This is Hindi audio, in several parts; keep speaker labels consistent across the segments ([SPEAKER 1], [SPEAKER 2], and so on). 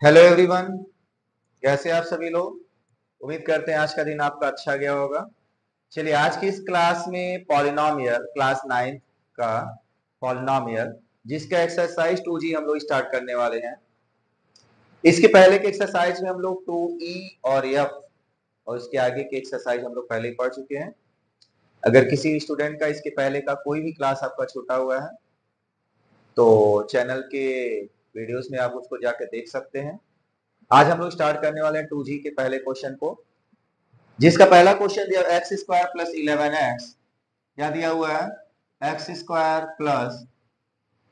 [SPEAKER 1] हेलो एवरीवन, कैसे आप सभी लोग। उम्मीद करते हैं आज का दिन आपका अच्छा गया होगा। चलिए, आज की इस क्लास में पॉलिनोमियल क्लास 9 का पॉलिनोमियल जिसका एक्सरसाइज 2G हम लोग स्टार्ट करने वाले हैं। इसके पहले के एक्सरसाइज में हम लोग 2E और F और इसके आगे के एक्सरसाइज हम लोग पहले ही पढ़ चुके हैं। अगर किसी स्टूडेंट का इसके पहले का कोई भी क्लास आपका छूटा हुआ है तो चैनल के वीडियोस में आप उसको जाकर देख सकते हैं। आज हम लोग स्टार्ट करने वाले हैं 2G के पहले क्वेश्चन को, जिसका पहला क्वेश्चन दिया एक्स स्क्वायर प्लस 11x। क्या दिया हुआ है? X square plus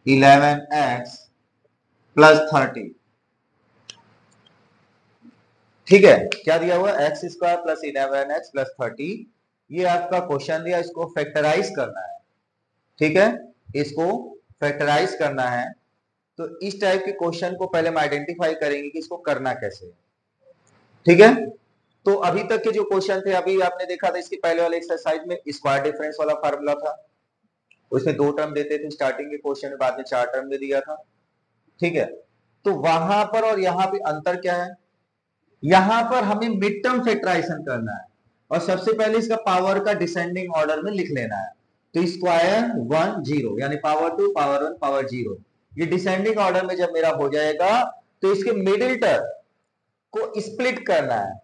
[SPEAKER 1] 11x plus 30। ठीक है, क्या दिया हुआ? X square plus 11x plus 30। ये आपका क्वेश्चन दिया, इसको फैक्टराइज करना है। ठीक है, इसको फैक्टराइज करना है। तो इस टाइप के क्वेश्चन को पहले हम आइडेंटिफाई करेंगे कि इसको करना कैसे है। ठीक है, तो अभी तक के जो क्वेश्चन थे, अभी आपने देखा था इसके पहले वाले एक्सरसाइज में स्क्वायर डिफरेंस वाला फार्मूला था। उसमें 2 टर्म देते थे स्टार्टिंग के क्वेश्चन में, बाद में 4 टर्म दे दिया था। ठीक है, तो वहां पर और यहाँ पे अंतर क्या है? यहां पर हमें मिड टर्म फैक्टराइजेशन करना है और सबसे पहले इसका पावर का डिसेंडिंग ऑर्डर में लिख लेना है। तो स्क्वायर 1 0 यानी पावर 2 पावर 1 पावर 0, ये डिसेंडिंग ऑर्डर में जब मेरा हो जाएगा तो इसके मिडिल टर्म को स्प्लिट करना है।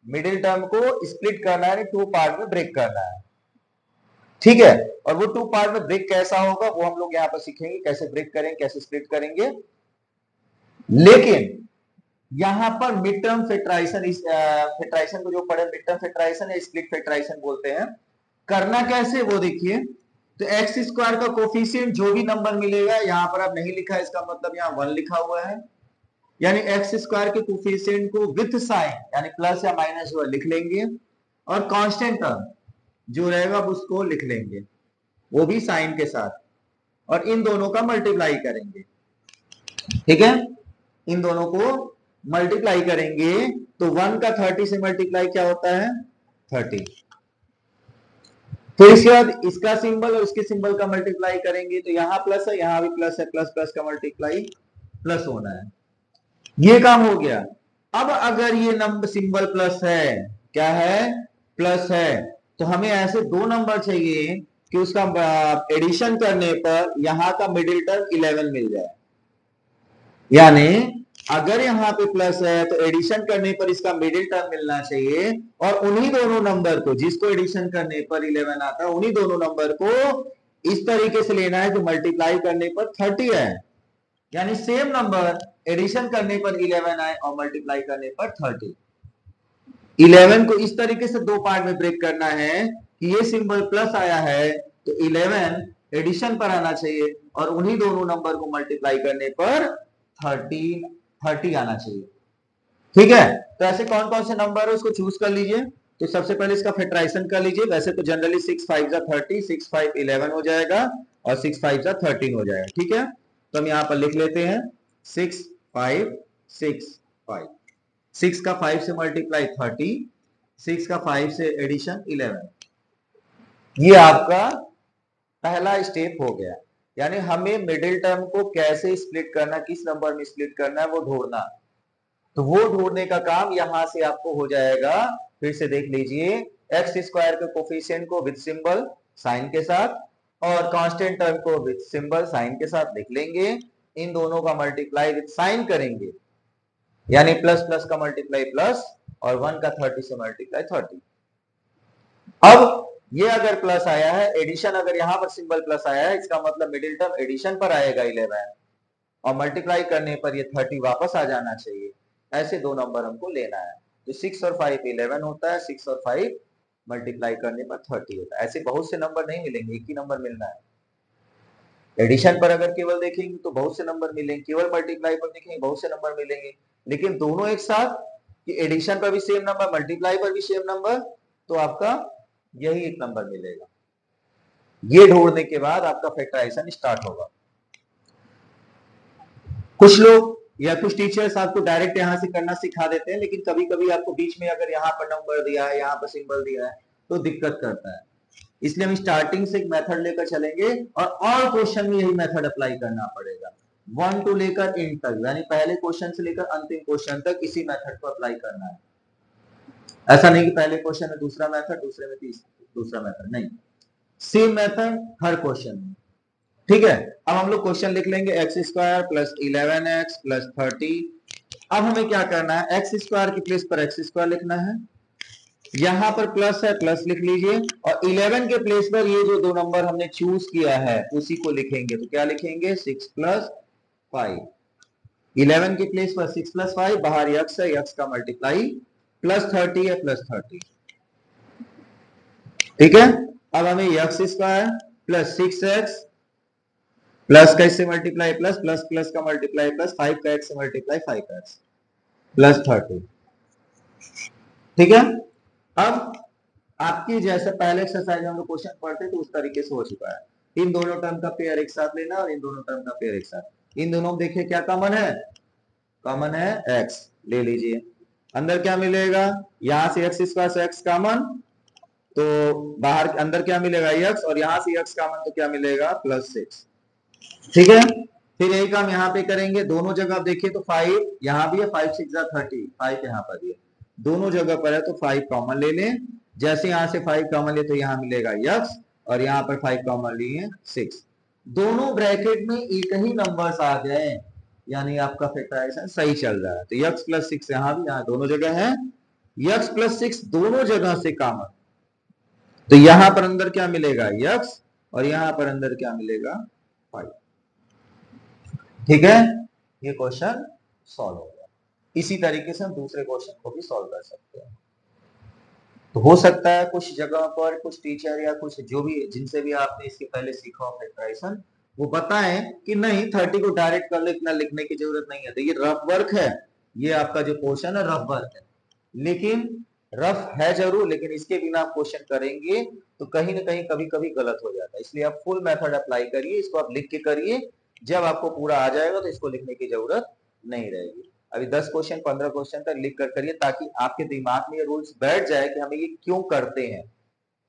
[SPEAKER 1] मिडिल टर्म को स्प्लिट करना है, 2 पार्ट में ब्रेक करना है। ठीक है, और वो 2 पार्ट में ब्रेक कैसा होगा वो हम लोग यहाँ पर सीखेंगे, कैसे ब्रेक करेंगे, कैसे स्प्लिट करेंगे। लेकिन यहां पर मिड टर्म फैक्टराइजेशन को जो पढ़े, मिड टर्म फैक्टराइजेशन या स्प्लिट फैक्टराइजेशन बोलते हैं। करना कैसे वो देखिए। तो एक्स स्क्वायर का कोफिशिएंट जो भी नंबर मिलेगा, यहां पर अब नहीं लिखा है, इसका मतलब यहाँ 1 लिखा हुआ है, यानी एक्स स्क्वायर के कोफिशिएंट को विथ साइन यानी प्लस या माइनस वो लिख लेंगे, और कांस्टेंट टर्म जो रहेगा उसको लिख लेंगे, वो भी साइन के साथ, और इन दोनों का मल्टीप्लाई करेंगे। ठीक है, इन दोनों को मल्टीप्लाई करेंगे तो 1 का 30 से मल्टीप्लाई क्या होता है? 30। फिर इसके बाद इसका सिंबल और इसके सिंबल का मल्टीप्लाई करेंगे तो यहां प्लस है, यहां भी प्लस है, प्लस प्लस का मल्टीप्लाई प्लस होना है। ये काम हो गया। अब अगर ये नंबर सिंबल प्लस है, क्या है? प्लस है, तो हमें ऐसे 2 नंबर चाहिए कि उसका एडिशन करने पर यहां का मिडिल टर्म 11 मिल जाए। यानी अगर यहां पे प्लस है तो एडिशन करने पर इसका मिडिल टर्म मिलना चाहिए, और उन्हीं दोनों नंबर को जिसको एडिशन करने पर 11 आता है, उन्हीं दोनों नंबर को इस तरीके से लेना है जो मल्टीप्लाई करने पर 30 है। यानी सेम नंबर एडिशन करने पर 11 आए और मल्टीप्लाई करने पर 30। 11 को इस तरीके से 2 पार्ट में ब्रेक करना है कि ये सिंबल प्लस आया है तो 11 एडिशन पर आना चाहिए, और उन्हीं दोनों नंबर को मल्टीप्लाई करने पर 30 आना चाहिए। ठीक है, तो ऐसे कौन कौन से नंबर है उसको चूज कर लीजिए। तो सबसे पहले इसका फैक्टराइजेशन कर लीजिए। वैसे तो जनरली 6 5 जा 30, 6 5 11 हो जाएगा और 6 5 जा 13 हो जाएगा। ठीक है, तो हम यहाँ पर लिख लेते हैं 6 5 6 5। 6 का 5 से मल्टीप्लाई 30, 6 का 5 से एडिशन 11। ये आपका पहला स्टेप हो गया। यानी हमें मिडिल टर्म को कैसे स्प्लिट करना, किस नंबर में स्प्लिट करना है वो ढूंढना। तो वो ढूंढने का काम यहां से आपको हो जाएगा। फिर से देख लीजिए, एक्स स्क्वायर के कोफिशिएंट को विद सिंबल साइन के साथ और कांस्टेंट टर्म को विद सिंबल साइन के साथ लिख लेंगे। इन दोनों का मल्टीप्लाई विद साइन करेंगे, यानी प्लस प्लस का मल्टीप्लाई प्लस और 1 का 30 से मल्टीप्लाई 30। अब ये अगर प्लस आया है, एडिशन अगर यहां पर सिंबल प्लस आया है, इसका मतलब मिडिल टर्म एडिशन पर आएगा 11 और मल्टीप्लाई करने पर ये 30 वापस आ जाना चाहिए। ऐसे 2 नंबर हमको लेना है। तो 6 और 5 11 होता है, 6 और 5 मल्टीप्लाई करने पर 30 होता है। ऐसे बहुत से नंबर नहीं मिलेंगे, एक ही नंबर मिलना है। एडिशन पर अगर केवल देखेंगे तो बहुत से नंबर मिलेंगे, केवल मल्टीप्लाई पर देखेंगे बहुत से नंबर मिलेंगे, लेकिन दोनों एक साथ कि एडिशन पर भी सेम नंबर, मल्टीप्लाई पर भी सेम नंबर, तो आपका यही एक नंबर मिलेगा। ये ढूंढने के बाद आपका फैक्टराइजेशन स्टार्ट होगा। कुछ लोग या कुछ टीचर्स आपको डायरेक्ट यहां से करना सिखा देते हैं, लेकिन कभी कभी आपको बीच में अगर यहाँ पर नंबर दिया है, यहाँ पर सिंबल दिया है तो दिक्कत करता है। इसलिए हम स्टार्टिंग से एक मेथड लेकर चलेंगे और ऑल क्वेश्चन में यही मेथड अप्लाई करना पड़ेगा। वन टू लेकर इन तक, यानी पहले क्वेश्चन से लेकर अंतिम क्वेश्चन तक इसी मेथड को अप्लाई करना है। ऐसा नहीं कि पहले क्वेश्चन में दूसरा मेथड, दूसरे में दूसरा मेथड, नहीं, सेम मेथड हर क्वेश्चन में। ठीक है, अब हम लोग क्वेश्चन लिख लेंगे x square plus 11x plus 30। अब हमें क्या करना है, एक्स स्क्वायर की प्लेस पर एक्स स्क्वायर लिखना है, यहां पर प्लस है प्लस लिख लीजिए, और 11 के प्लेस पर ये जो दो नंबर हमने चूज किया है उसी को लिखेंगे। तो क्या लिखेंगे, 6 प्लस 5। 11 के प्लेस पर 6 प्लस 5, बाहर यक्स है, यक्स का मल्टीप्लाई, प्लस 30 है, प्लस 30। ठीक है, अब हमें x square plus 6x plus का इससे मल्टीप्लाई प्लस, प्लस प्लस का मल्टीप्लाई प्लस, 5 का x से मल्टीप्लाई 5x प्लस 30। ठीक है, अब आपकी जैसे पहले एक्सरसाइज हम लोग क्वेश्चन पढ़ते तो उस तरीके से हो चुका है। इन दोनों टर्म का पेयर एक साथ लेना और इन दोनों टर्म का पेयर एक साथ। इन दोनों में देखिए क्या कॉमन है, कॉमन है x, ले लीजिए। अंदर क्या मिलेगा, यहां से एक्स स्क्वायर से x कॉमन, तो बाहर अंदर क्या मिलेगा x, और यहां से x कॉमन तो क्या मिलेगा प्लस 6। ठीक है, फिर यही काम यहाँ पे करेंगे, दोनों जगह देखिए तो 5 यहाँ भी है, 5 6 30, 5 यहाँ पर है, दोनों जगह पर है तो 5 कॉमन ले लें। जैसे यहां से 5 कॉमन ले तो यहाँ मिलेगा यक्स, और यहाँ पर 5 कॉमन लिए 6, दोनों ब्रैकेट में एक ही नंबर्स आ गए, यानी आपका फैक्टराइजेशन सही चल रहा है। तो यक्स प्लस 6 यहाँ भी, यहाँ दोनों जगह है, यक्स प्लस 6 दोनों जगह से कॉमन, तो यहां पर अंदर क्या मिलेगा यक्स, और यहां पर अंदर क्या मिलेगा 5। ठीक है, ये क्वेश्चन सॉल्व हो गया। इसी तरीके से हम दूसरे क्वेश्चन को भी सॉल्व कर सकते हैं। तो हो सकता है कुछ जगह पर कुछ टीचर या कुछ जो भी जिनसे भी आपने इसके पहले सीखा हो फैक्टराइजेशन, वो बताएं कि नहीं 30 को डायरेक्ट कर इतना लिखने की जरूरत नहीं है। तो ये रफ वर्क है, ये आपका जो क्वेश्चन है रफ वर्क है, लेकिन रफ है जरूर, लेकिन इसके बिना आप क्वेश्चन करेंगे तो कहीं ना कहीं कभी कभी गलत हो जाता है। इसलिए आप फुल मेथड अप्लाई करिए, इसको आप लिख के करिए, जब आपको पूरा आ जाएगा तो इसको लिखने की जरूरत नहीं रहेगी। अभी 10 क्वेश्चन 15 क्वेश्चन तक लिख कर करिए, ताकि आपके दिमाग में ये रूल्स बैठ जाए कि हमें ये क्यों करते हैं,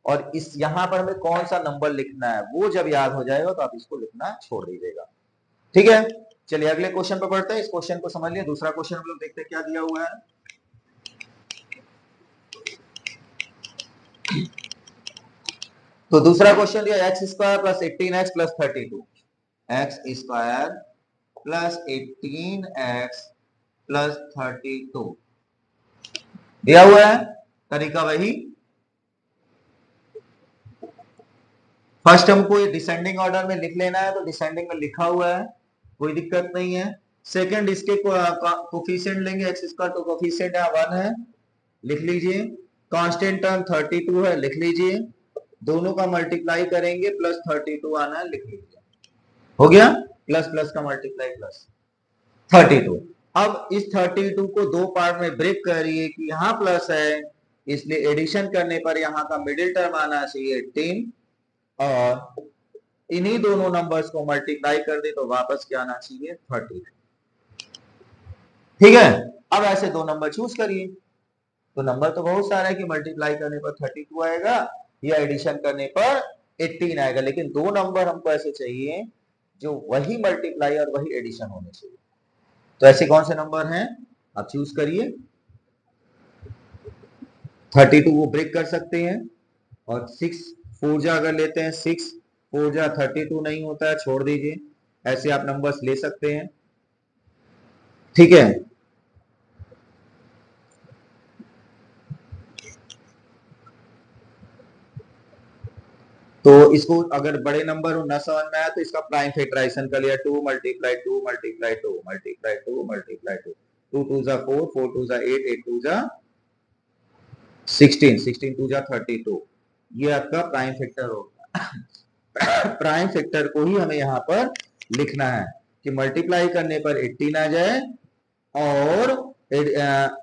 [SPEAKER 1] और इस यहाँ पर हमें कौन सा नंबर लिखना है, वो जब याद हो जाएगा तो आप इसको लिखना छोड़ दीजिएगा। ठीक है, चलिए अगले क्वेश्चन पर पढ़ते हैं। इस क्वेश्चन को समझ लिया, दूसरा क्वेश्चन हम लोग देखते हैं क्या दिया हुआ है। तो दूसरा क्वेश्चन दिया x square plus 18x plus 32, x square plus 18x plus 32 दिया हुआ है। तरीका वही, फर्स्ट हमको ये डिसेंडिंग ऑर्डर में लिख लेना है, तो डिसेंडिंग में लिखा हुआ है, कोई दिक्कत नहीं है। सेकंड इसके कोफिशिएंट लेंगे, एक्स स्क्वायर तो कोफिशिएंट है 1 है, लिख लीजिए। कांस्टेंट टर्म 32 है, लिख लीजिए। दोनों का मल्टीप्लाई करेंगे प्लस 32 आना है, लिख लीजिए। हो गया, प्लस प्लस का मल्टीप्लाई प्लस 32। अब इस 32 को दो पार्ट में ब्रेक करिए कि यहाँ प्लस है, इसलिए एडिशन करने पर यहाँ का मिडिल टर्म आना चाहिए 18, और इन्हीं दोनों नंबर्स को मल्टीप्लाई कर दे तो वापस क्या आना चाहिए 30। ठीक है, अब ऐसे दो नंबर चूज करिए, तो नंबर तो बहुत सारा है कि मल्टीप्लाई करने पर 32 आएगा या एडिशन करने पर 18 आएगा, लेकिन दो नंबर हमको ऐसे चाहिए जो वही मल्टीप्लाई और वही एडिशन होने चाहिए। तो ऐसे कौन से नंबर हैं, आप चूज करिए। 32 वो ब्रेक कर सकते हैं, और 6 4 जा अगर लेते हैं, 6 4 जा 32 नहीं होता है, छोड़ दीजिए। ऐसे आप नंबर्स ले सकते हैं। ठीक है, तो इसको अगर बड़े नंबर न समझ में आया तो इसका प्राइम फैक्टराइजेशन कर लिया, 2 मल्टीप्लाई 2 मल्टीप्लाई 2 मल्टीप्लाई 2 मल्टीप्लाई 2, 2 2 जा 4, 4 2 जा 8, 8 2 जा 16, 16 2 जा 32, ये आपका प्राइम फैक्टर होगा। प्राइम फैक्टर को ही हमें यहाँ पर लिखना है कि मल्टीप्लाई करने पर 18 आ जाए, और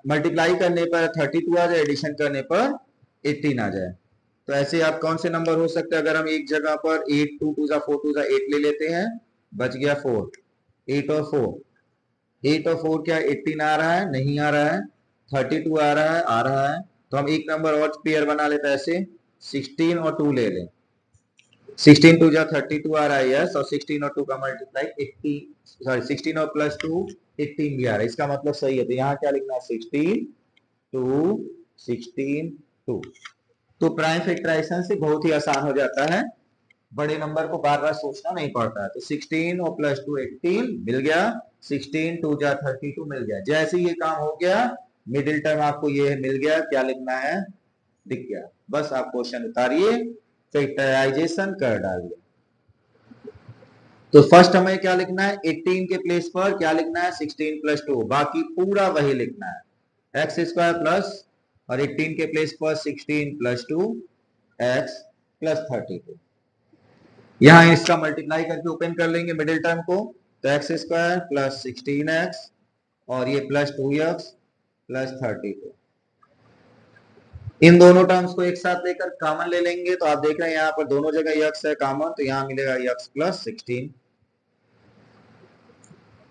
[SPEAKER 1] मल्टीप्लाई करने पर 32 आ जाए, एडिशन करने पर 18 आ जाए। तो ऐसे आप कौन से नंबर हो सकते हैं, अगर हम एक जगह पर 8 2 2 जा 4 2 जा 8 ले लेते हैं, बच गया 4, 8 और 4, 8 और 4 क्या 18 आ रहा है, नहीं आ रहा है, 32 आ रहा है, आ रहा है। तो हम एक नंबर और पेयर बना लेते हैं, ऐसे 16 और 2 ले लें, 16 टू जा 32 आ रहा है यस, और 16 और 2 का मल्टीप्लाई 80, सॉरी 16 और प्लस 2 18 भी आ रहा है, इसका मतलब सही है। तो यहाँ क्या लिखना है 16 2 16 2। तो प्राइम फैक्टराइजेशन से बहुत ही आसान हो जाता है, बड़े नंबर को बार बार सोचना नहीं पड़ता है। तो 16 और प्लस 2 18 मिल गया, 16 2 जा 32 मिल गया। जैसे ये काम हो गया मिडिल टर्म आपको ये मिल गया, क्या लिखना है दिख गया, बस आप क्वेश्चन उतारिए फैक्टराइजेशन कर डालिए। तो फर्स्ट हमें क्या लिखना है 18 के प्लेस पर क्या लिखना है 16 प्लस 2, बाकी पूरा वही लिखना है एक्स स्क्वायर प्लस, और 18 के प्लेस पर 16 प्लस 2 एक्स प्लस 32। यहां इसका मल्टीप्लाई करके ओपन कर लेंगे मिडिल टर्म को, तो एक्स स्क्वायर प्लस 16x और ये प्लस 2x प्लस 32। इन दोनों टर्म्स को एक साथ लेकर कॉमन ले लेंगे, तो आप देख रहे हैं यहाँ पर दोनों जगह x है कॉमन, तो यहाँ मिलेगा x प्लस 16।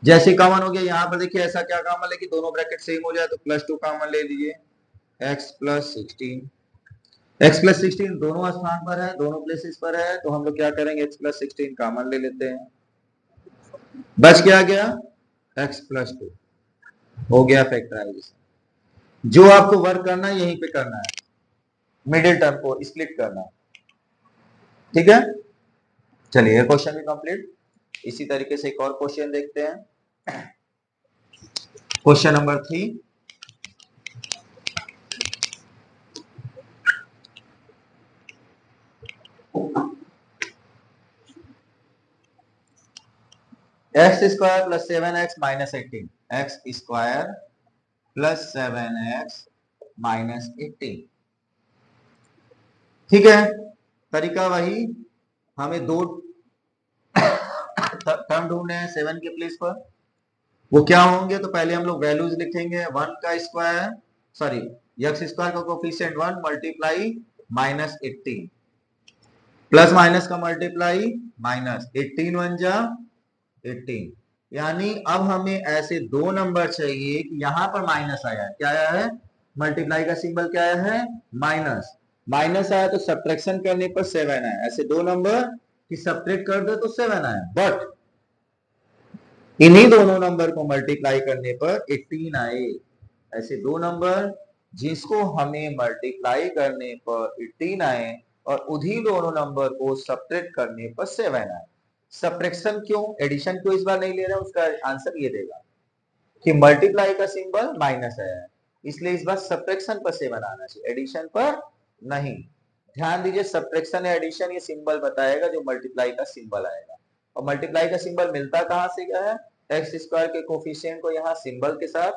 [SPEAKER 1] जैसे कॉमन हो गया यहाँ पर देखिए ऐसा क्या कॉमन ले कि दोनों ब्रैकेट सेम हो जाए, तो प्लस 2 कॉमन ले लीजिए, x प्लस 16। x प्लस 16 दोनों स्थान पर है, दोनों प्लेसेस पर है, तो हम लोग क्या करेंगे x प्लस 16 कॉमन ले लेते हैं, बच क्या गया x प्लस 2, हो गया फैक्टराइजेशन। जो आपको वर्क करना है यहीं पे करना है, मिडिल टर्म को स्प्लिट करना है, ठीक है। चलिए क्वेश्चन भी कंप्लीट। इसी तरीके से एक और क्वेश्चन देखते हैं, question number 3। X square plus 7x minus 18, x square plus 7x minus 18, ठीक है। तरीका वही, हमें दो टर्म ढूंढने हैं 7 के प्लेस पर, वो क्या होंगे, तो पहले हम लोग वैल्यूज लिखेंगे, 1 का स्क्वायर सॉरी एक्स स्क्वायर का coefficient 1 multiply minus 18 plus minus का मल्टीप्लाई माइनस 18 1 जा 18, यानी अब हमें ऐसे दो नंबर चाहिए कि यहां पर माइनस आया है, क्या आया है मल्टीप्लाई का सिंबल क्या आया है माइनस, माइनस आया तो सब्ट्रैक्शन करने पर 7 आया, ऐसे दो नंबर कि सब्ट्रैक्ट कर दो तो 7 आया, बट इन्हीं दोनों नंबर को मल्टीप्लाई करने पर 18 आए। ऐसे दो नंबर जिसको हमें मल्टीप्लाई करने पर 18 आए और उन्हीं दोनों नंबर को सब्ट्रैक्ट करने पर 7 आए। सब्ट्रैक्शन क्यों, एडिशन क्यों इस बार नहीं ले रहे हैं, उसका आंसर ये देगा कि मल्टीप्लाई का सिंबल माइनस आया है, इसलिए इस बार सब्ट्रैक्शन पर 7 आना चाहिए, एडिशन पर नहीं। ध्यान दीजिए सब्ट्रैक्शन या एडिशन ये सिंबल बताएगा जो मल्टीप्लाई का सिंबल आएगा, और मल्टीप्लाई का सिंबल मिलता कहां से गया है, एक्स स्क्वायर के कोफिशिएंट को यहाँ सिंबल के साथ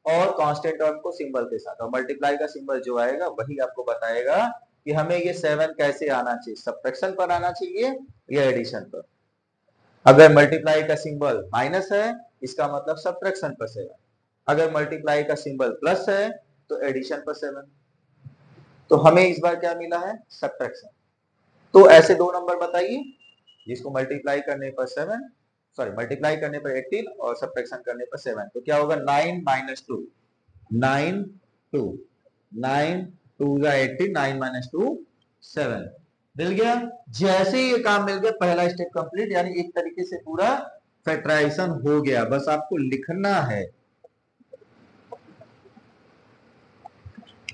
[SPEAKER 1] और कांस्टेंट टर्म को सिंबल के साथ, और मल्टीप्लाई का सिंबल जो आएगा वही आपको बताएगा कि हमें ये 7 कैसे आना चाहिए, सब्ट्रैक्शन पर आना चाहिए या एडिशन पर। अगर मल्टीप्लाई का सिंबल माइनस है इसका मतलब सब्ट्रैक्शन पर 7, अगर मल्टीप्लाई का सिंबल प्लस है तो एडिशन पर 7, तो हमें इस बार क्या मिला है सब्ट्रैक्शन। तो ऐसे दो नंबर बताइए जिसको मल्टीप्लाई करने पर 7 सॉरी मल्टीप्लाई करने पर 18 और सब्ट्रैक्शन करने पर 7, तो क्या होगा 9 माइनस 2 9 2 9 2 18 9 माइनस 2 7 मिल गया। जैसे ही ये काम मिल गया पहला स्टेप कंप्लीट, यानी एक तरीके से पूरा फैक्टराइजेशन हो गया, बस आपको लिखना है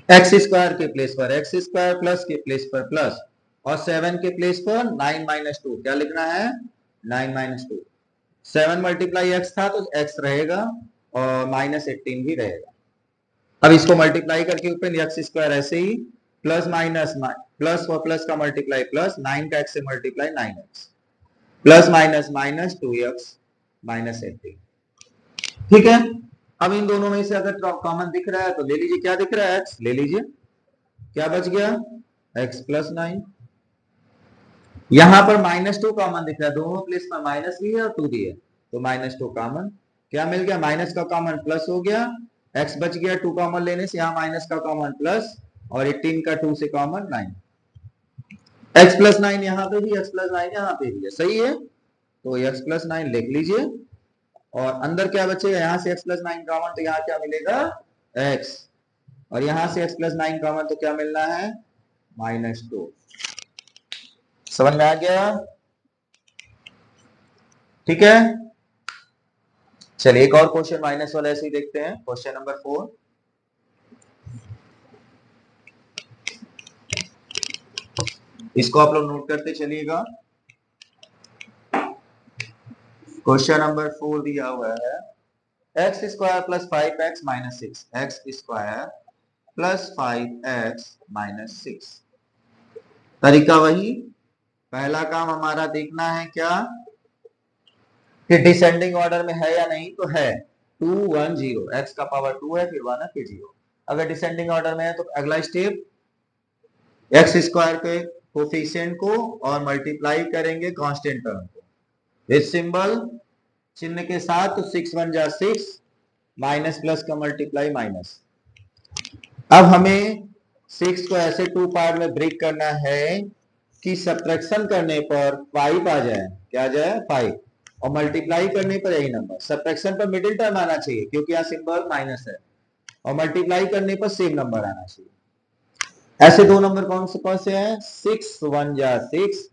[SPEAKER 1] एक्स स्क्वायर के प्लेस पर एक्स स्क्वायर प्लस के प्लेस पर प्लस और 7 के प्लेस पर 9 माइनस 2, क्या लिखना है 9 माइनस 2, 7 मल्टीप्लाई एक्स था तो एक्स रहेगा और माइनस 18 भी रहेगा। अब इसको मल्टीप्लाई करके ऊपर एक्स स्क्वायर ऐसे ही प्लस माइनस प्लस और प्लस का मल्टीप्लाई प्लस 9 का एक्स से multiply 9x plus minus minus 2x minus 18, ठीक है। अब इन दोनों में से अगर कॉमन दिख रहा है तो ले लीजिए, क्या दिख रहा है x ले लीजिए, क्या बच गया x प्लस 9, यहां पर माइनस 2 कॉमन दिख रहा है, दोनों प्लेस में माइनस भी है और 2 भी है, तो माइनस 2 कॉमन, क्या मिल गया माइनस का कॉमन प्लस हो गया, x बच गया 2 कॉमन लेने से, यहाँ माइनस का कॉमन प्लस और 18 का 2 से कॉमन 9, x प्लस 9 यहाँ पे भी, x प्लस 9 यहाँ पे भी है, सही है, तो x प्लस 9 लिख लीजिए और अंदर क्या बचेगा, यहाँ से x प्लस 9 कॉमन तो यहाँ क्या मिलेगा x, और यहाँ से x प्लस 9 कॉमन तो क्या मिलना है माइनस 2, समझ में आ गया? ठीक है, चलिए एक और क्वेश्चन माइनस वाला ऐसे ही देखते हैं। क्वेश्चन नंबर 4, इसको आप लोग नोट करते चलिएगा। क्वेश्चन नंबर 4 दिया हुआ है x square plus 5x minus 6, x square plus 5x minus 6। तरीका वही, पहला काम हमारा देखना है क्या कि डिसेंडिंग ऑर्डर में है या नहीं, तो है 2 1 0, x का पावर 2 है, फिर 1 है, फिर 0। अगर डिसेंडिंग ऑर्डर में है तो अगला स्टेप एक्स स्क्वायर के कोफिशिएंट को और मल्टीप्लाई करेंगे कांस्टेंट टर्म को इस सिंबल चिन्ह के साथ, तो 6 1 जा 6, माइनस प्लस का मल्टीप्लाई माइनस। अब हमें 6 को ऐसे 2 पार्ट में ब्रेक करना है कि सब्ट्रैक्शन करने पर 5 आ जाए, क्या आ जाए 5, और मल्टीप्लाई करने पर यही नंबर। सब्ट्रैक्शन पर मिडिल टर्म आना चाहिए क्योंकि यहाँ सिंबल माइनस है, और मल्टीप्लाई करने पर सेम नंबर आना चाहिए। ऐसे दो नंबर कौन से हैं? 6 1 जा 6,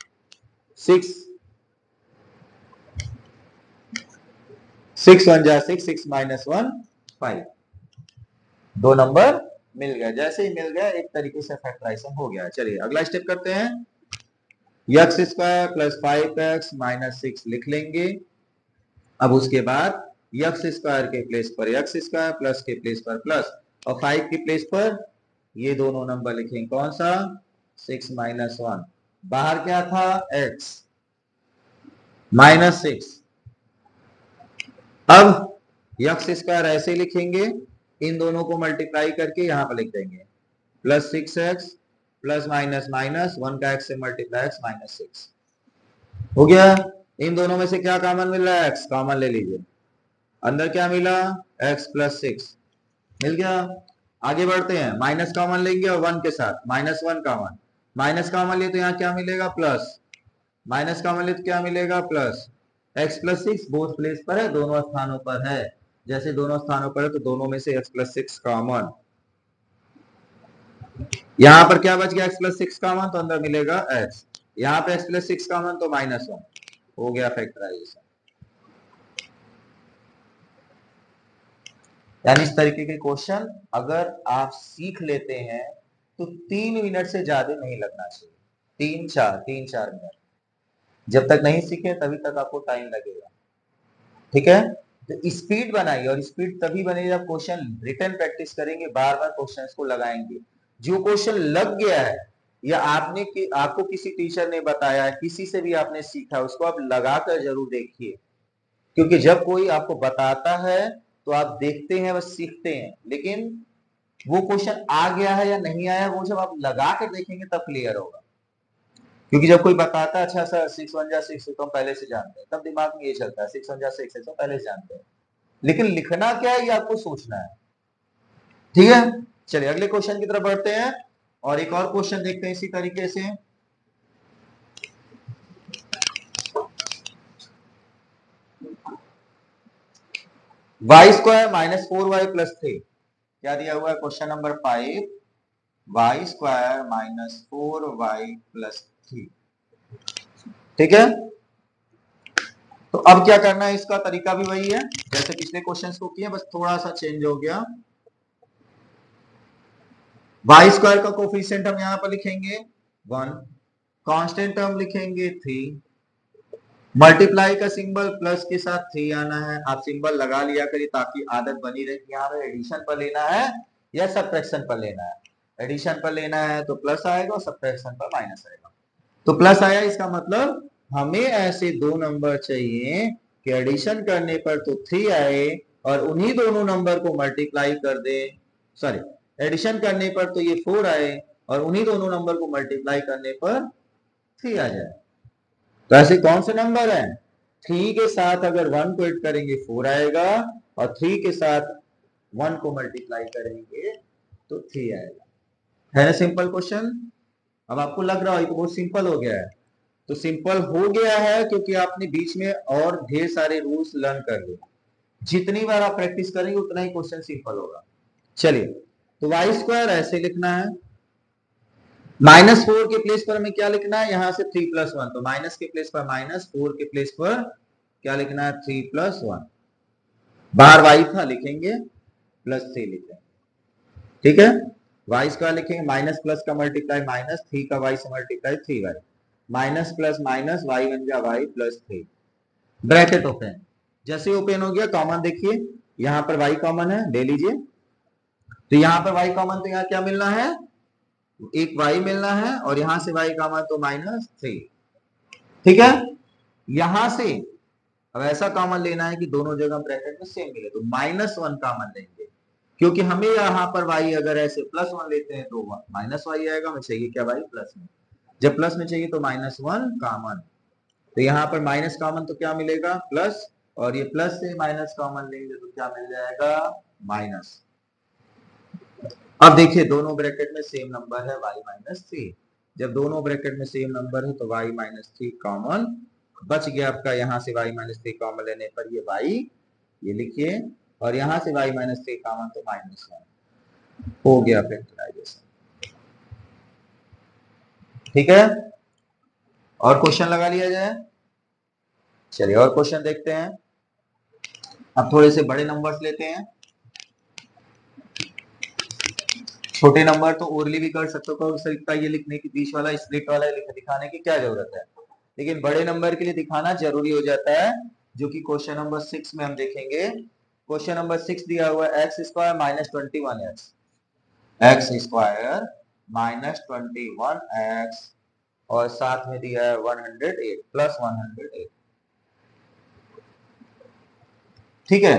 [SPEAKER 1] 6 1 जा 6, 6 माइनस 1 5, दो नंबर मिल गया। जैसे ही मिल गया एक तरीके से फैक्टराइजेशन हो गया। चलिए अगला स्टेप करते हैं। X square plus 5x minus 6 लिख लेंगे। अब उसके बाद एक्स स्क्वायर के प्लेस पर एक्स स्क्वायर, प्लस के प्लेस पर प्लस, और 5 के प्लेस पर ये दोनों नंबर लिखेंगे। कौन सा? 6 माइनस 1, बाहर क्या था x माइनस 6। अब एक्स स्क्वायर ऐसे लिखेंगे, इन दोनों को मल्टीप्लाई करके यहां पर लिख देंगे plus 6x plus minus minus 1 का x से मल्टीप्लाई x माइनस 6 हो गया। इन दोनों में से क्या कॉमन मिल रहा है? x कॉमन ले लीजिए। अंदर क्या मिला? x प्लस 6 मिल गया। आगे बढ़ते हैं, माइनस कॉमन लेंगे और 1 के साथ माइनस 1 कॉमन, माइनस कॉमन ले तो यहाँ क्या मिलेगा? प्लस, माइनस कॉमन ले तो क्या मिलेगा? Plus. x plus 6 both place पर है, दोनों स्थानों पर है। जैसे दोनों स्थानों पर है तो दोनों में से x प्लस 6 कॉमन। यहां पर क्या बच गया? x प्लस 6 कॉमन, तो अंदर मिलेगा x। यहाँ पे x प्लस 6 कॉमन तो माइनस 1 हो गया फैक्टराइजेशन। यानी इस तरीके के क्वेश्चन अगर आप सीख लेते हैं तो 3 मिनट से ज्यादा नहीं लगना चाहिए। 3-4 मिनट। जब तक नहीं सीखे तभी तक आपको टाइम लगेगा। ठीक है, तो स्पीड बनाइए, और स्पीड तभी बनेगी जब क्वेश्चन रिटर्न प्रैक्टिस करेंगे, बार बार क्वेश्चन को लगाएंगे। जो क्वेश्चन लग गया है या आपको किसी टीचर ने बताया, किसी से भी आपने सीखा, उसको आप लगा कर जरूर देखिए। क्योंकि जब कोई आपको बताता है तो आप देखते हैं, बस सीखते हैं, लेकिन वो क्वेश्चन आ गया है या नहीं आया, वो जब आप लगा कर देखेंगे तब क्लियर होगा। क्योंकि जब कोई बताता है अच्छा सर 6 1 जा 6 तो हम पहले से जानते हैं, तब दिमाग में ये चलता है 6 1 जा 6 तो पहले से जानते हैं, लेकिन लिखना क्या है ये आपको सोचना है। ठीक है, चलिए अगले क्वेश्चन की तरफ बढ़ते हैं और एक और क्वेश्चन देखते हैं इसी तरीके से। Y square minus 4y plus 3, क्या दिया हुआ है? Question number 5, Y square minus 4y plus 3। ठीक है, तो अब क्या करना है? इसका तरीका भी वही है जैसे पिछले क्वेश्चंस को किया, बस थोड़ा सा चेंज हो गया। वाई स्क्वायर का कोफिशिएंट हम यहां पर लिखेंगे 1, कांस्टेंट टर्म लिखेंगे 3, मल्टीप्लाई का सिंबल प्लस के साथ 3 आना है। आप सिंबल लगा लिया करिए ताकि आदत बनी रहे कि यहाँ पे एडिशन पर लेना है या सब्ट्रैक्शन पर लेना है। एडिशन पर लेना है तो प्लस आएगा और सब्ट्रैक्शन पर माइनस आएगा। तो प्लस आया, इसका मतलब हमें ऐसे दो नंबर चाहिए कि एडिशन करने पर तो 3 आए और उन्हीं दोनों नंबर को मल्टीप्लाई कर दे, सॉरी एडिशन करने पर तो ये 4 आए और उन्हीं दोनों नंबर को मल्टीप्लाई करने पर 3 आ जाए। तो ऐसे कौन से नंबर हैं? 3 के साथ अगर 1 को ऐड करेंगे 4 आएगा, और 3 के साथ 1 को मल्टीप्लाई करेंगे तो 3 आएगा। है ना सिंपल क्वेश्चन? अब आपको लग रहा है कि बहुत सिंपल हो गया है, तो सिंपल हो गया है क्योंकि आपने बीच में और ढेर सारे रूल्स लर्न कर लिए। जितनी बार आप प्रैक्टिस करेंगे उतना ही क्वेश्चन सिंपल होगा। चलिए, तो वाई स्क्वायर ऐसे लिखना है, -4 के प्लेस पर हमें क्या लिखना है, यहां से 3+1, तो माइनस के प्लेस पर माइनस, 4 के प्लेस पर क्या लिखना है, 3+1, बाहर y था लिखेंगे +3 लिखेंगे, ठीक है। y स्क्वायर लिखेंगे, माइनस प्लस का मल्टीप्लाई माइनस, 3 का y से multiply 3y, minus plus minus y बन गया y +3, ब्रैकेट ओपन। जैसे ओपन हो गया, कॉमन देखिए, यहां पर y कॉमन है, ले लीजिए, तो यहां पर y कॉमन, तो यहां क्या मिलना है, एक y मिलना है, और यहां से y कॉमन तो -3, ठीक है। यहां से अब ऐसा कॉमन लेना है कि दोनों जगह ब्रैकेट में सेम मिले, तो -1 कॉमन लेंगे, क्योंकि हमें यहाँ पर y अगर ऐसे +1 लेते हैं तो -y आएगा, हमें चाहिए क्या y प्लस में, जब प्लस में चाहिए तो -1 कॉमन, तो यहाँ पर माइनस कॉमन तो क्या मिलेगा प्लस, और ये प्लस से माइनस कॉमन लेंगे तो क्या मिल जाएगा माइनस। अब देखिए दोनों ब्रैकेट में सेम नंबर है y -3, जब दोनों ब्रैकेट में सेम नंबर है तो y -3 कॉमन बच गया आपका, यहाँ से y -3 कॉमन लेने पर ये y, ये लिखिए, और यहाँ से y -3 कॉमन तो -1 हो गया फैक्टराइजेशन, ठीक है। और क्वेश्चन लगा लिया जाए, चलिए और क्वेश्चन देखते हैं। अब थोड़े से बड़े नंबर्स लेते हैं, छोटे नंबर तो ओरली भी कर सकते हो, सकता ये लिखने की बीच वाला स्प्लिट वाला दिखाने की क्या जरूरत है, लेकिन बड़े नंबर के लिए दिखाना जरूरी हो जाता है, जो कि क्वेश्चन नंबर 6 में हम देखेंगे। क्वेश्चन नंबर 6 दिया हुआ है x square -21x, x square -21x, और साथ में दिया है 108 प्लस 108, ठीक है।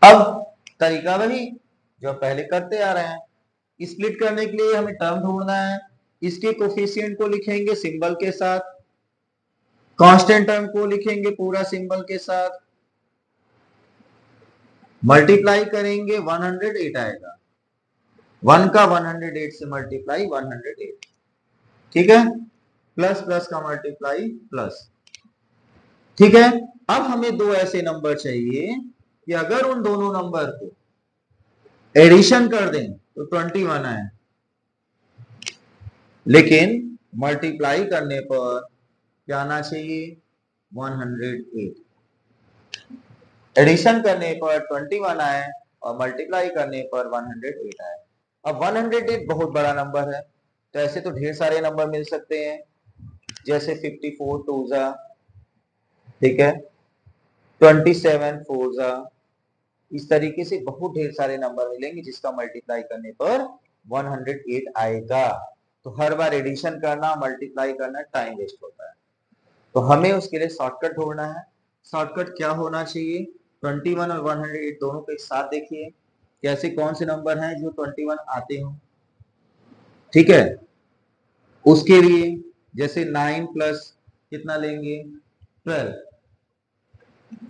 [SPEAKER 1] अब तरीका वही जो पहले करते आ रहे हैं, स्प्लिट करने के लिए हमें टर्म ढूंढना है, इसके कोफिशिएंट को लिखेंगे सिंबल के साथ, कांस्टेंट टर्म को लिखेंगे पूरा सिंबल के साथ, मल्टीप्लाई करेंगे 108 आएगा, 1 का 108 से मल्टीप्लाई 108, ठीक है, प्लस प्लस का मल्टीप्लाई प्लस, ठीक है। अब हमें दो ऐसे नंबर चाहिए कि अगर उन दोनों नंबर को एडिशन कर दें तो 21 आए, लेकिन मल्टीप्लाई करने पर क्या आना चाहिए 108, एडिशन करने पर 21 आए और मल्टीप्लाई करने पर 108 आए। अब 108 बहुत बड़ा नंबर है, तो ऐसे तो ढेर सारे नंबर मिल सकते हैं, जैसे 54 टूजा, ठीक है, 27 फोरजा, इस तरीके से बहुत ढेर सारे नंबर मिलेंगे जिसका मल्टीप्लाई करने पर 108 आएगा। तो हर बार एडिशन करना मल्टीप्लाई करना टाइम वेस्ट होता है, तो हमें उसके लिए शॉर्टकट ढूंढना है। शॉर्टकट क्या होना चाहिए, 21 और 108 दोनों को एक साथ देखिए, कैसे कौन से नंबर हैं जो 21 आते हो, ठीक है। उसके लिए जैसे 9 प्लस कितना लेंगे 12,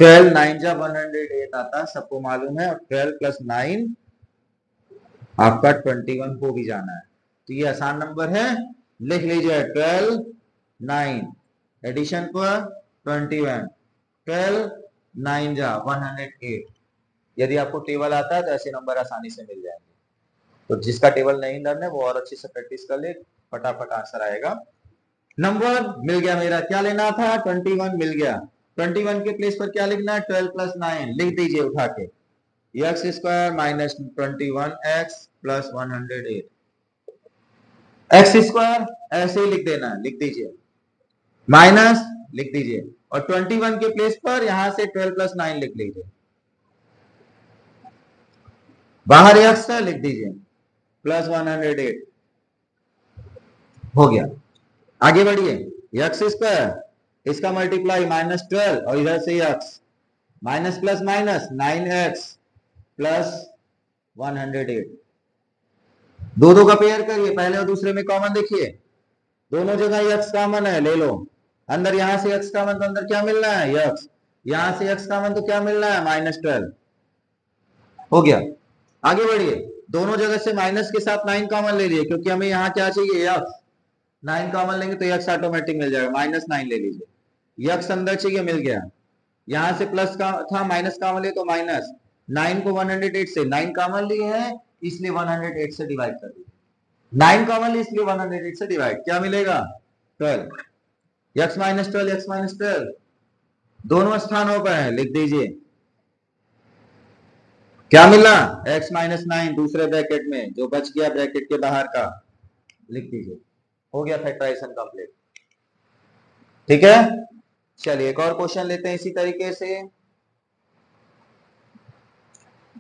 [SPEAKER 1] 12 9 जा 108 आता है, सबको मालूम है, और 12 प्लस 9 आपका 21 को भी जाना है, तो ये आसान नंबर है, लिख लीजिए 12 9 एडिशन पर 21, 12 9 जा 108, यदि आपको टेबल आता है तो ऐसे नंबर आसानी से मिल जाएंगे, तो जिसका टेबल नहीं लर्न है वो और अच्छे से प्रैक्टिस कर ले, फटाफट आंसर आएगा। नंबर मिल गया मेरा, क्या लेना था 21 मिल गया, 21 के प्लेस पर क्या लिखना है 12 प्लस 9 लिख दीजिए उठा के, x square -21x plus 108, x square ऐसे ही लिख देना, लिख दीजिए, माइनस लिख दीजिए, और 21 के प्लेस पर यहां से 12 प्लस 9 लिख लीजिए, बाहर एक्स लिख दीजिए, प्लस 108 हो गया। आगे बढ़िए, एक्स स्क्वायर इसका मल्टीप्लाई -12 और इधर से x, minus plus minus 9x plus 108, दो का पेयर करिए, पहले और दूसरे में कॉमन देखिए, दोनों जगह x कॉमन है, ले लो, अंदर यहां से x कॉमन तो अंदर क्या मिलना है x, यहां से x कॉमन तो क्या मिलना है -12, हो गया। आगे बढ़िए, दोनों जगह से माइनस के साथ 9 कॉमन ले लीजिए, क्योंकि हमें यहाँ क्या चाहिए x, 9 कॉमन लेंगे तो x ऑटोमेटिक मिल जाएगा, -9 ले लीजिए, x अंदर चाहिए मिल गया, यहां से प्लस का था माइनस कॉमन ले तो माइनस, 9 को 108 से 9 कॉमन लिए है, इसलिए 108 से डिवाइड कर दीजिए। 9 कॉमन लिए इसलिए 108 से डिवाइड, क्या मिलेगा 12। x माइनस 12 x माइनस 12 दोनों स्थानों पर है, लिख दीजिए क्या मिला x माइनस 9 दूसरे ब्रैकेट में, जो बच गया ब्रैकेट के बाहर का लिख दीजिए। हो गया फैक्टराइजेशन कंप्लीट। ठीक है, चलिए एक और क्वेश्चन लेते हैं इसी तरीके से।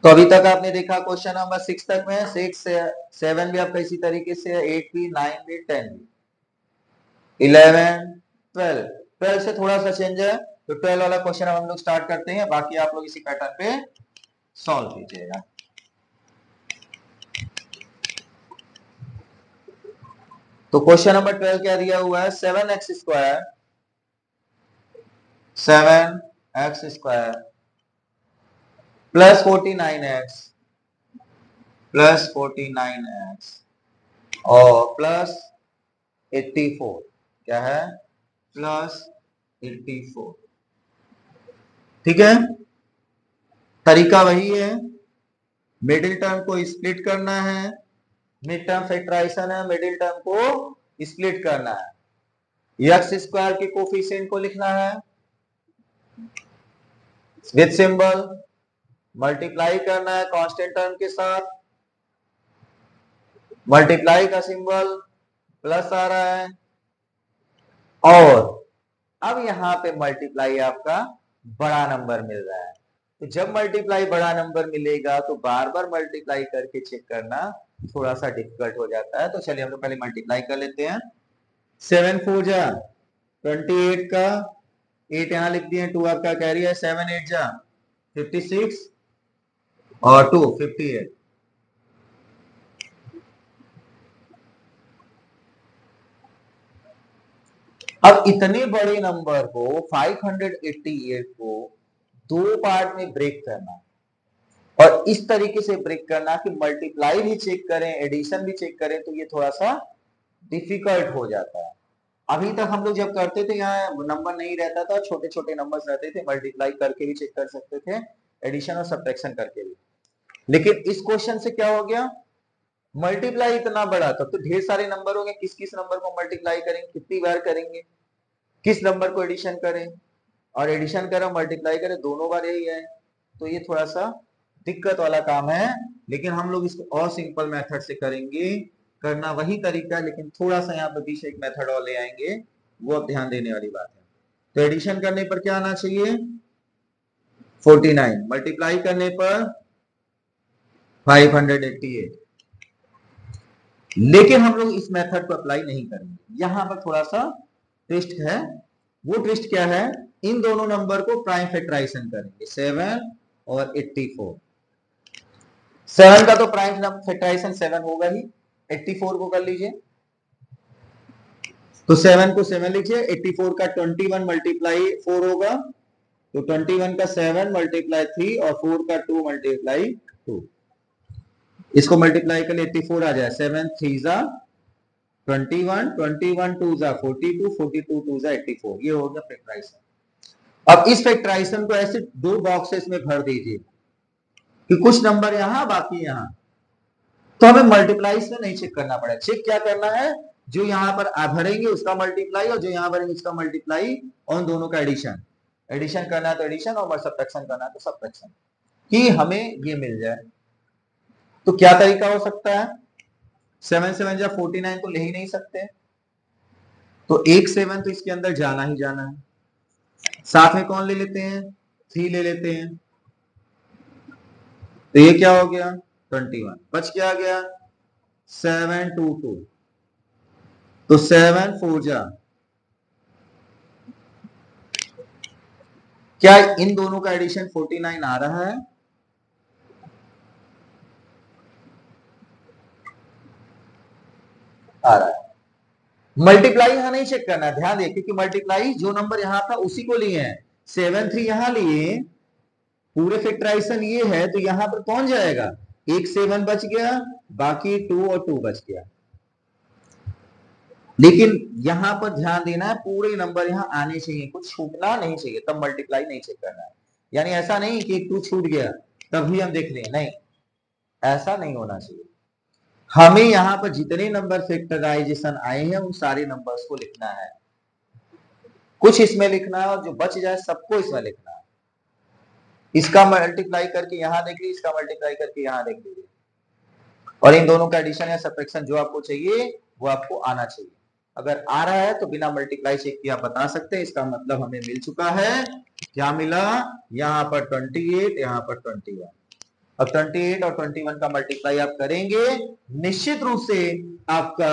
[SPEAKER 1] तो अभी तक आपने देखा क्वेश्चन नंबर 6 तक में, 6 7 भी आपका इसी तरीके से, 8 भी, 9 भी, 10 भी, 11 12 12 से थोड़ा सा चेंज है, तो 12 वाला क्वेश्चन हम लोग स्टार्ट करते हैं, बाकी आप लोग इसी पैटर्न पे सॉल्व कीजिएगा। तो क्वेश्चन नंबर 12 क्या दिया हुआ है, 7x स्क्वायर प्लस 49x और प्लस 84, क्या है प्लस 84। ठीक है, तरीका वही है, मिडिल टर्म को स्प्लिट करना है, मिड टर्म फैक्टराइजेशन है, मिडिल टर्म को स्प्लिट करना है, एक्स स्क्वायर के कोफिशिएंट को लिखना है विद सिंबल, मल्टीप्लाई करना है कांस्टेंट टर्म के साथ, मल्टीप्लाई का सिंबल प्लस आ रहा है, और अब यहां पे मल्टीप्लाई आपका बड़ा नंबर मिल रहा है। तो जब मल्टीप्लाई बड़ा नंबर मिलेगा तो बार बार मल्टीप्लाई करके चेक करना थोड़ा सा डिफिकल्ट हो जाता है। तो चलिए हम लोग पहले मल्टीप्लाई कर लेते हैं। 7 4 जा 28 का 8 यहां लिख दिए, 2 आपका कैरी है, 7 8 जा 56 और 2 58। अब इतने बड़े नंबर को 588 को दो पार्ट में ब्रेक करना, और इस तरीके से ब्रेक करना कि मल्टीप्लाई भी चेक करें एडिशन भी चेक करें, तो ये थोड़ा सा डिफिकल्ट हो जाता है। अभी तक हम लोग जब करते थे यहाँ नंबर नहीं रहता था, छोटे छोटे नंबर्स रहते थे, मल्टीप्लाई करके भी चेक कर सकते थे, एडिशन और सब्ट्रैक्शन करके भी। लेकिन इस क्वेश्चन से क्या हो गया, मल्टीप्लाई इतना बड़ा था तो ढेर सारे नंबर होंगे, किस किस नंबर को मल्टीप्लाई करेंगे, कितनी बार करेंगे, किस नंबर को एडिशन करें, और एडिशन करें मल्टीप्लाई करें दोनों बार यही है, तो ये थोड़ा सा दिक्कत वाला काम है। लेकिन हम लोग इसको और सिंपल मेथड से करेंगे, करना वही तरीका, लेकिन थोड़ा सा यहाँ पर बीच एक मेथड और ले आएंगे, वो अब ध्यान देने वाली बात है। तो एडिशन करने पर क्या आना चाहिए 49, मल्टीप्लाई करने पर 588, लेकिन हम लोग इस मेथड को अप्लाई नहीं करेंगे। यहां पर थोड़ा सा ट्विस्ट है, वो ट्विस्ट क्या है, इन दोनों नंबर को प्राइम फैक्टराइजेशन करेंगे, 7 और 84। 7 का तो प्राइम फैक्टराइजेशन 7 होगा ही, 84 को कर लीजिए, तो 7 को 7 लिखिए, 84 का 21 मल्टीप्लाई 4 होगा, तो 21 का 7 मल्टीप्लाई 3 और 4 का 2 मल्टीप्लाई 2, इसको मल्टीप्लाई कर 84 आ जाए, 7 3 जा 21, 21 2 जा 42, 42 2 जा 84, ये हो गया फैक्टराइजेशन। अब इस फैक्टराइजेशन को ऐसे दो बॉक्सेस में भर दीजिए कि कुछ नंबर यहां बाकी यहां, तो हमें मल्टीप्लाई से नहीं चेक करना पड़ेगा। चेक क्या करना है, जो यहां पर भरेंगे उसका मल्टीप्लाई और जो यहां भरेंगे उसका मल्टीप्लाई और दोनों का एडिशन, एडिशन करना है तो एडिशन और सब्ट्रैक्शन करना है तो सब्ट्रैक्शन, कि हमें ये मिल जाए। तो क्या तरीका हो सकता है, 7 7 जा 49 तो ले ही नहीं सकते, तो एक 7 तो इसके अंदर जाना ही जाना है, साथ में कौन ले लेते हैं 3 ले लेते हैं, तो ये क्या हो गया 21, बच क्या गया 7 2 2, तो 7 4 जा, क्या इन दोनों का एडिशन 49 आ रहा है, आ रहा है। मल्टीप्लाई यहां नहीं चेक करना है, ध्यान देखिए कि मल्टीप्लाई जो नंबर यहां था उसी को लिए हैं, 7 3 यहां लिए, पूरे फैक्टराइजेशन ये है, तो यहां पर कौन जाएगा, एक 7 बच गया, बाकी 2 और 2 बच गया। लेकिन यहां पर ध्यान देना है पूरे नंबर यहां आने चाहिए, कुछ छूटना नहीं चाहिए, तब मल्टीप्लाई नहीं चेक करना है। यानी ऐसा नहीं कि एक 2 छूट गया तभी हम देख लें, नहीं ऐसा नहीं होना चाहिए। हमें यहाँ पर जितने नंबर फैक्टराइजेशन आए हैं उन सारे नंबर्स को लिखना है, कुछ इसमें लिखना है और जो बच जाए सबको इसमें लिखना है। इसका मल्टीप्लाई करके यहाँ देख लीजिए, इसका मल्टीप्लाई करके यहाँ देख लीजिए, और इन दोनों का एडिशन या सब्ट्रैक्शन जो आपको चाहिए वो आपको आना चाहिए। अगर आ रहा है तो बिना मल्टीप्लाई चेक किए आप बता सकते हैं, इसका मतलब हमें मिल चुका है। क्या मिला? यहाँ पर 28, यहाँ पर 21। अब 28 और 21 का मल्टीप्लाई आप करेंगे, निश्चित रूप से आपका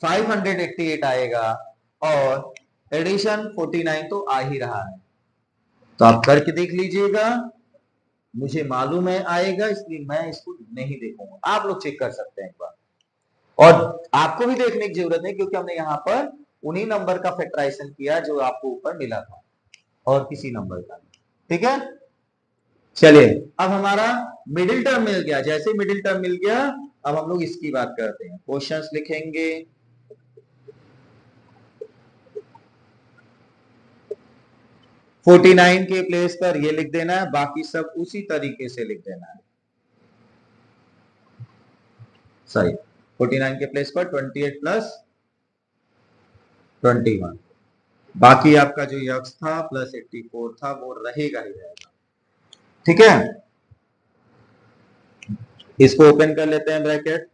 [SPEAKER 1] 588 आएगा, और एडिशन 49 तो आ ही रहा है। तो आप करके देख लीजिएगा, मुझे मालूम है आएगा, इसलिए मैं इसको नहीं देखूंगा, आप लोग चेक कर सकते हैं एक बार। और आपको भी देखने की जरूरत नहीं, क्योंकि हमने यहाँ पर उन्हीं नंबर का फैक्टराइजेशन किया जो आपको ऊपर मिला था, और किसी नंबर का। ठीक है, चलिए अब हमारा मिडिल टर्म मिल गया। जैसे मिडिल टर्म मिल गया, अब हम लोग इसकी बात करते हैं। क्वेश्चंस लिखेंगे, फोर्टी 49 के प्लेस पर ये लिख देना है, बाकी सब उसी तरीके से लिख देना है। सॉरी, 49 के प्लेस पर 28 प्लस 21, बाकी आपका जो यक्स था प्लस 84 था वो रहेगा ही रहेगा। ठीक है, इसको ओपन कर लेते हैं ब्रैकेट,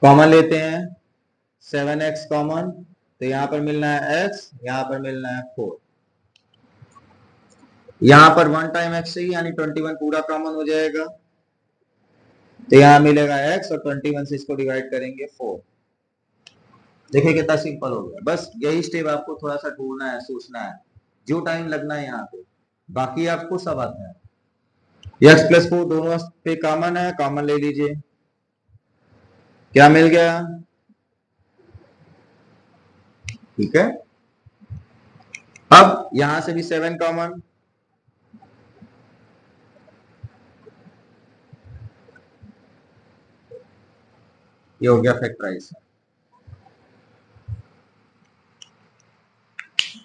[SPEAKER 1] कॉमन लेते हैं 7x कॉमन, तो यहां पर मिलना है x, यहां पर मिलना है 4, यहां पर 1 टाइम x चाहिए, यानी 21 पूरा कॉमन हो जाएगा, तो यहां मिलेगा x, और 21 से इसको डिवाइड करेंगे 4। देखिए कितना सिंपल हो गया। बस यही स्टेप आपको थोड़ा सा ढूंढना है, सोचना है, जो टाइम लगना है यहाँ पे, बाकी आपको सब आता है। x प्लस 4 दोनों पे कॉमन है, कॉमन ले लीजिए, क्या मिल गया? ठीक है, अब यहां से भी 7 कॉमन, ये हो गया फैक्टराइज।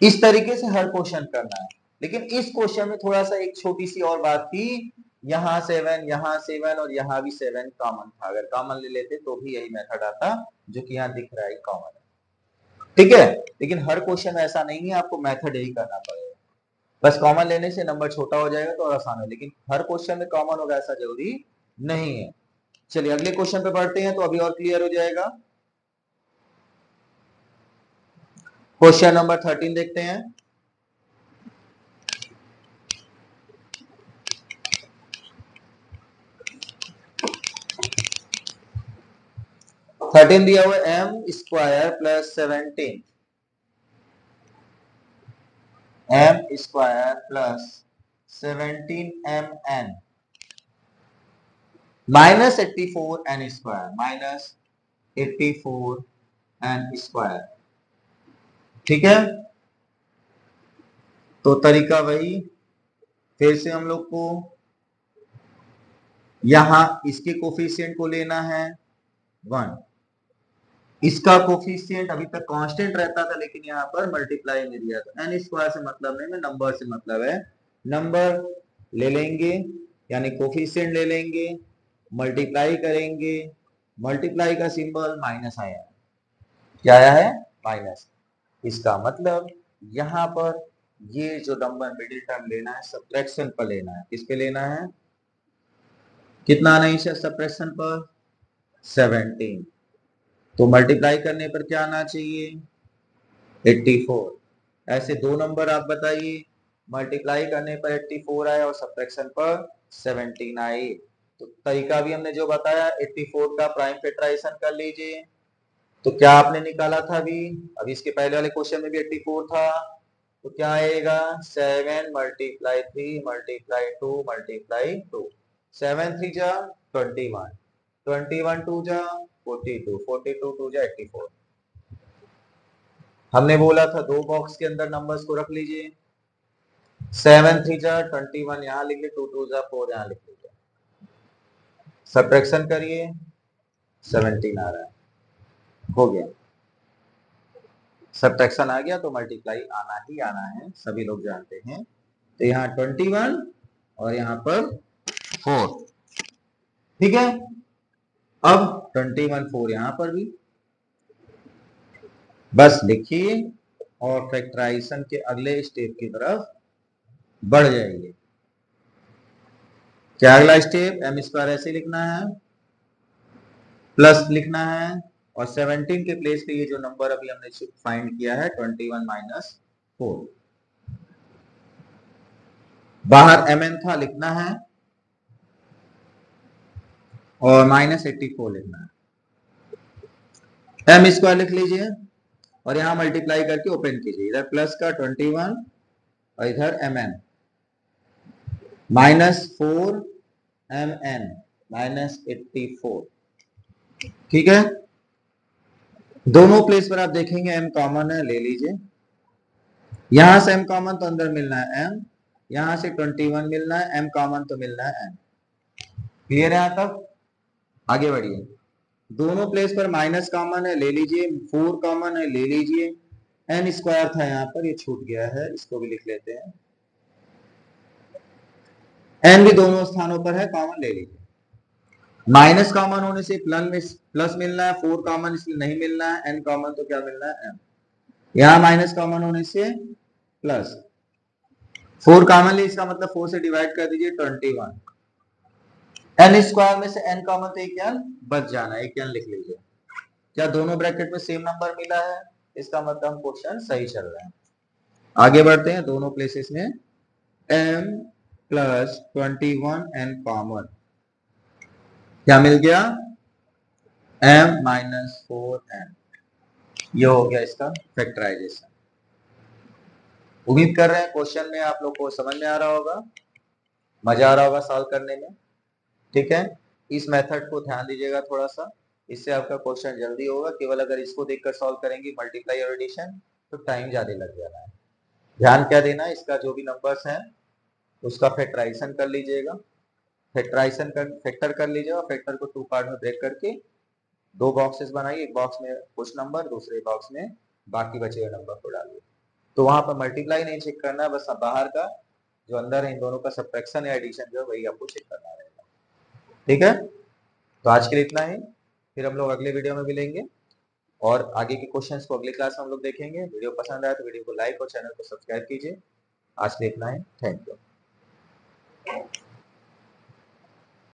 [SPEAKER 1] इस तरीके से हर क्वेश्चन करना है, लेकिन इस क्वेश्चन में थोड़ा सा एक छोटी सी और बात थी, यहाँ 7, यहाँ 7 और यहाँ भी 7 कॉमन था। अगर कॉमन ले लेते तो भी यही मेथड आता, जो कि यहाँ दिख रहा है कॉमन है। ठीक है, लेकिन हर क्वेश्चन में ऐसा नहीं है, आपको मेथड यही करना पड़ेगा। बस कॉमन लेने से नंबर छोटा हो जाएगा तो और आसान है, लेकिन हर क्वेश्चन में कॉमन होगा ऐसा जरूरी नहीं है। चलिए अगले क्वेश्चन पे बढ़ते हैं, तो अभी और क्लियर हो जाएगा। क्वेश्चन नंबर 13 देखते हैं। थर्टीन दिया हुआ M square plus 17, M square plus 17 mn minus 84 N square, minus 84 N square. ठीक है, तो तरीका वही, फिर से हम लोग को यहां इसके कोफिशिएंट को लेना है 1, इसका कोफिशिएंट अभी तक कांस्टेंट रहता था, लेकिन यहाँ पर मल्टीप्लाई में दिया था। एन स्क्वायर से मतलब नहीं, में नंबर से मतलब है। नंबर ले लेंगे, यानी कोफिशिएंट ले लेंगे, मल्टीप्लाई करेंगे, मल्टीप्लाई का सिंबल माइनस आया है। क्या आया है? माइनस। इसका मतलब यहाँ पर ये जो नंबर मिडिल टर्म लेना है सब्ट्रैक्शन पर लेना है। किस पे लेना है? कितना आना है सब्ट्रैक्शन पर? 17। तो मल्टीप्लाई करने पर क्या आना चाहिए? 84। ऐसे दो नंबर आप बताइए, मल्टीप्लाई करने पर 84 आए और सब्ट्रैक्शन पर 17 आए। तो तरीका भी हमने जो बताया, 84 का प्राइम फैक्टराइजेशन कर लीजिए। तो क्या आपने निकाला था अभी इसके पहले वाले क्वेश्चन में भी 84 था, तो क्या आएगा? 7 मल्टीप्लाई 3 मल्टीप्लाई 2 मल्टीप्लाई 2, 7 3 जा 21, 21 2 जा 42, 42 2 जा 84। हमने बोला था दो बॉक्स के अंदर नंबर्स को रख लीजिए, 7 3 जा 21 यहाँ लिख लीजिए, 2 2 जा 4 यहाँ लिख लीजिए, सब्ट्रैक्शन करिए 17 आ रहा है, हो गया। सब्ट्रैक्शन आ गया तो मल्टीप्लाई आना ही आना है, सभी लोग जानते हैं। तो यहाँ 21 और यहाँ पर 4, ठीक है। अब 21 4 यहाँ पर भी बस लिखिए और फैक्टराइजेशन के अगले स्टेप की तरफ बढ़ जाइए। क्या अगला स्टेप? एम स्क्वायर ऐसे लिखना है, प्लस लिखना है, और 17 के प्लेस पे ये जो नंबर अभी हमने फाइंड किया है 21 - 4, बाहर mn था लिखना है और -84 लिखना है। एम स्क्वायर लिख लीजिए और यहां मल्टीप्लाई करके ओपन कीजिए, इधर प्लस का 21 और इधर mn, -4 mn -84, ठीक है। दोनों प्लेस पर आप देखेंगे m कॉमन है, ले लीजिए। यहां से m कॉमन तो अंदर मिलना है m, यहां से 21 मिलना है, m कॉमन तो मिलना है m। क्लियर है? यहां तक आगे बढ़िए। दोनों प्लेस पर माइनस कॉमन है, ले लीजिए। 4 कॉमन है, ले लीजिए। n स्क्वायर था यहाँ पर, ये छूट गया है, इसको भी लिख लेते हैं। n भी दोनों स्थानों पर है, कॉमन ले लीजिए। माइनस कॉमन होने से प्लस मिलना है, 4 कॉमन इसलिए नहीं मिलना है, n कॉमन तो क्या मिलना है m। यहाँ माइनस कॉमन होने से प्लस, 4 कॉमन ले, इसका मतलब 4 से डिवाइड कर दीजिए 21। n स्क्वायर में से n कॉमन तो एक n बच जाना, एक n लिख लीजिए। क्या दोनों ब्रैकेट में सेम नंबर मिला है? इसका मतलब हम क्वेश्चन सही चल रहा है। आगे बढ़ते हैं। दोनों प्लेसेस में m + 21 n कॉमन, क्या मिल गया? m - 4n। ये हो गया इसका फैक्टराइजेशन। उम्मीद कर रहे हैं क्वेश्चन में आप लोग को समझ में आ रहा होगा, मजा आ रहा होगा सॉल्व करने में, ठीक है। इस मेथड को ध्यान दीजिएगा थोड़ा सा, इससे आपका क्वेश्चन जल्दी होगा। केवल अगर इसको देखकर सॉल्व करेंगे मल्टीप्लाई और एडिशन तो टाइम ज्यादा लग जाना है। ध्यान क्या देना है, इसका जो भी नंबर्स हैं उसका फैक्टराइजेशन कर लीजिएगा, फैक्टर कर लीजिएगा। फैक्टर को 2 पार्ट में ब्रेक करके 2 बॉक्सेस बनाइए, एक बॉक्स में कुछ नंबर, दूसरे बॉक्स में बाकी बचे हुए नंबर को डालिए। तो वहां पर मल्टीप्लाई नहीं चेक करना है, बस बाहर का जो अंदर है इन दोनों का सब्ट्रैक्शन या एडिशन जो है वही आपको चेक करना रहेगा, ठीक है। तो आज के लिए इतना ही, फिर हम लोग अगले वीडियो में मिलेंगे और आगे के क्वेश्चंस को अगले क्लास में हम लोग देखेंगे। वीडियो पसंद आया तो वीडियो को लाइक और चैनल को सब्सक्राइब कीजिए। आज के लिए इतना ही, थैंक यू।